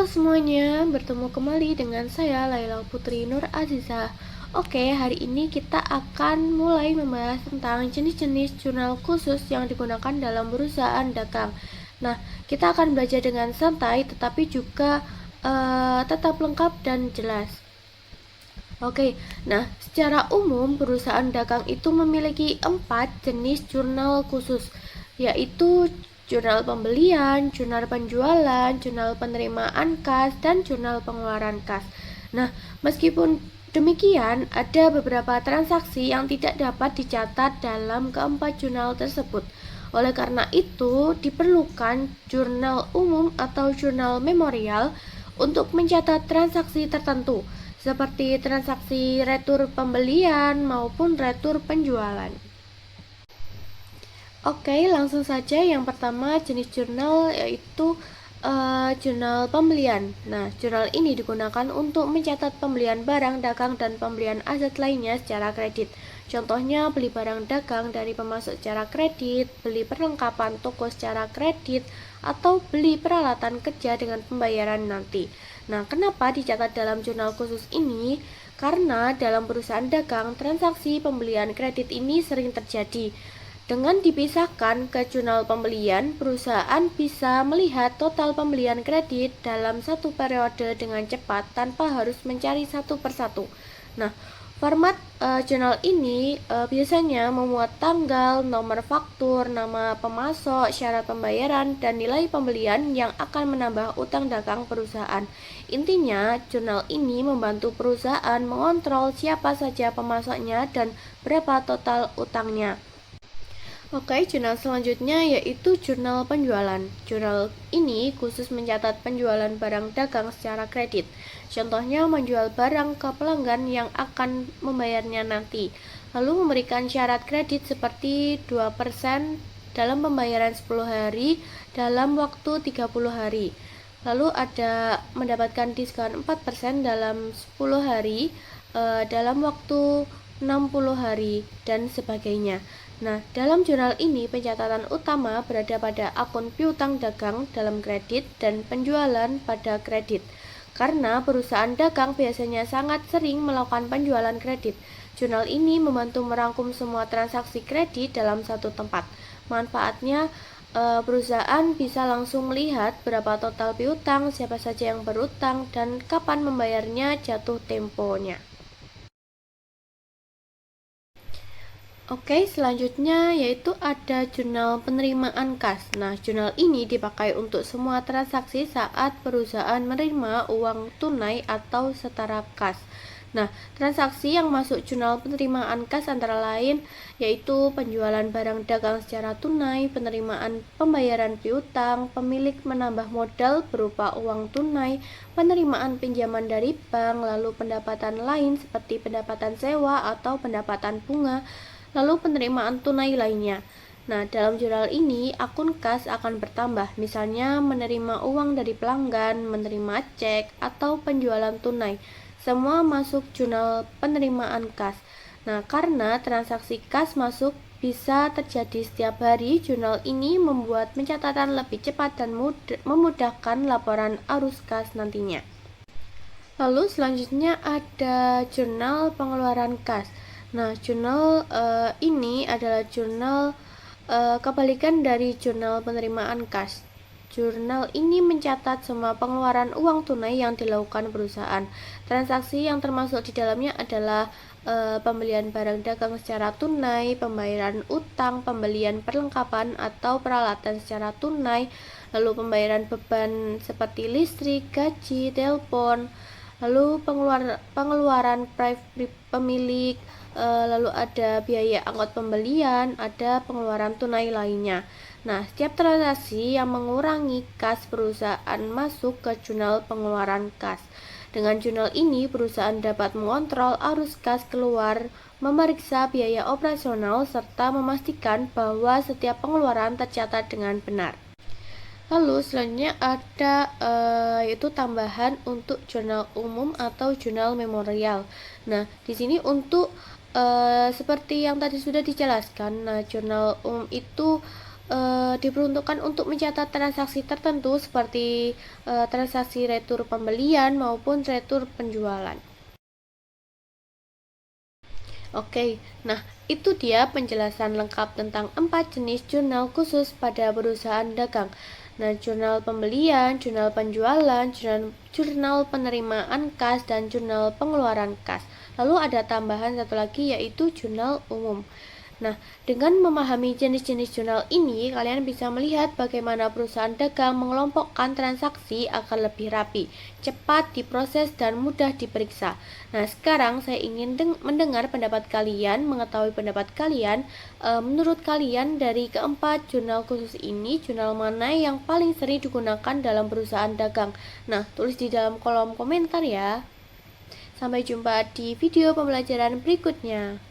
Halo semuanya, bertemu kembali dengan saya Laila Putri Nur Aziza. Oke, hari ini kita akan mulai membahas tentang jenis-jenis jurnal khusus yang digunakan dalam perusahaan dagang. Nah, kita akan belajar dengan santai tetapi juga tetap lengkap dan jelas. Oke, nah secara umum perusahaan dagang itu memiliki 4 jenis jurnal khusus, yaitu jurnal pembelian, jurnal penjualan, jurnal penerimaan kas, dan jurnal pengeluaran kas. Nah, meskipun demikian, ada beberapa transaksi yang tidak dapat dicatat dalam keempat jurnal tersebut. Oleh karena itu, diperlukan jurnal umum atau jurnal memorial untuk mencatat transaksi tertentu seperti transaksi retur pembelian maupun retur penjualan. Oke, langsung saja. Yang pertama jenis jurnal yaitu jurnal pembelian. Nah, jurnal ini digunakan untuk mencatat pembelian barang dagang dan pembelian aset lainnya secara kredit. Contohnya beli barang dagang dari pemasok secara kredit, beli perlengkapan toko secara kredit, atau beli peralatan kerja dengan pembayaran nanti. Nah, kenapa dicatat dalam jurnal khusus ini? Karena dalam perusahaan dagang, transaksi pembelian kredit ini sering terjadi. Dengan dipisahkan ke jurnal pembelian, perusahaan bisa melihat total pembelian kredit dalam satu periode dengan cepat tanpa harus mencari satu persatu. Nah, format jurnal ini biasanya memuat tanggal, nomor faktur, nama pemasok, syarat pembayaran, dan nilai pembelian yang akan menambah utang dagang perusahaan. Intinya, jurnal ini membantu perusahaan mengontrol siapa saja pemasoknya dan berapa total utangnya. Oke, jurnal selanjutnya yaitu jurnal penjualan. Jurnal ini khusus mencatat penjualan barang dagang secara kredit. Contohnya menjual barang ke pelanggan yang akan membayarnya nanti. Lalu memberikan syarat kredit seperti 2% dalam pembayaran 10 hari dalam waktu 30 hari. Lalu ada mendapatkan diskon 4% dalam 10 hari dalam waktu 60 hari dan sebagainya. Nah, dalam jurnal ini pencatatan utama berada pada akun piutang dagang dalam kredit dan penjualan pada kredit. Karena perusahaan dagang biasanya sangat sering melakukan penjualan kredit, jurnal ini membantu merangkum semua transaksi kredit dalam satu tempat. Manfaatnya, perusahaan bisa langsung melihat berapa total piutang, siapa saja yang berutang, dan kapan membayarnya jatuh temponya. Oke, selanjutnya yaitu ada jurnal penerimaan kas. Nah, jurnal ini dipakai untuk semua transaksi saat perusahaan menerima uang tunai atau setara kas. Nah, transaksi yang masuk jurnal penerimaan kas antara lain yaitu penjualan barang dagang secara tunai, penerimaan pembayaran piutang, pemilik menambah modal berupa uang tunai, penerimaan pinjaman dari bank, lalu pendapatan lain seperti pendapatan sewa atau pendapatan bunga, lalu penerimaan tunai lainnya. Nah, dalam jurnal ini, akun kas akan bertambah, misalnya menerima uang dari pelanggan, menerima cek, atau penjualan tunai. Semua masuk jurnal penerimaan kas. Nah, karena transaksi kas masuk bisa terjadi setiap hari, jurnal ini membuat pencatatan lebih cepat dan memudahkan laporan arus kas nantinya. Lalu selanjutnya ada jurnal pengeluaran kas. Nah, jurnal ini adalah jurnal kebalikan dari jurnal penerimaan kas. Jurnal ini mencatat semua pengeluaran uang tunai yang dilakukan perusahaan. Transaksi yang termasuk di dalamnya adalah pembelian barang dagang secara tunai, pembayaran utang, pembelian perlengkapan atau peralatan secara tunai, lalu pembayaran beban seperti listrik, gaji, telepon, lalu pengeluaran pemilik, lalu ada biaya angkut pembelian, ada pengeluaran tunai lainnya. Nah, setiap transaksi yang mengurangi kas perusahaan masuk ke jurnal pengeluaran kas. Dengan jurnal ini, perusahaan dapat mengontrol arus kas keluar, memeriksa biaya operasional, serta memastikan bahwa setiap pengeluaran tercatat dengan benar. Lalu selanjutnya ada yaitu tambahan untuk jurnal umum atau jurnal memorial. Nah, di sini untuk seperti yang tadi sudah dijelaskan, nah jurnal umum itu diperuntukkan untuk mencatat transaksi tertentu seperti transaksi retur pembelian maupun retur penjualan. Oke, nah itu dia penjelasan lengkap tentang 4 jenis jurnal khusus pada perusahaan dagang. Nah, jurnal pembelian, jurnal penjualan, jurnal penerimaan kas, dan jurnal pengeluaran kas. Lalu ada tambahan satu lagi yaitu jurnal umum. Nah, dengan memahami jenis-jenis jurnal ini, kalian bisa melihat bagaimana perusahaan dagang mengelompokkan transaksi agar lebih rapi, cepat diproses, dan mudah diperiksa. Nah, sekarang saya ingin mendengar pendapat kalian, mengetahui pendapat kalian. Menurut kalian, dari keempat jurnal khusus ini, jurnal mana yang paling sering digunakan dalam perusahaan dagang? Nah, tulis di dalam kolom komentar ya. Sampai jumpa di video pembelajaran berikutnya.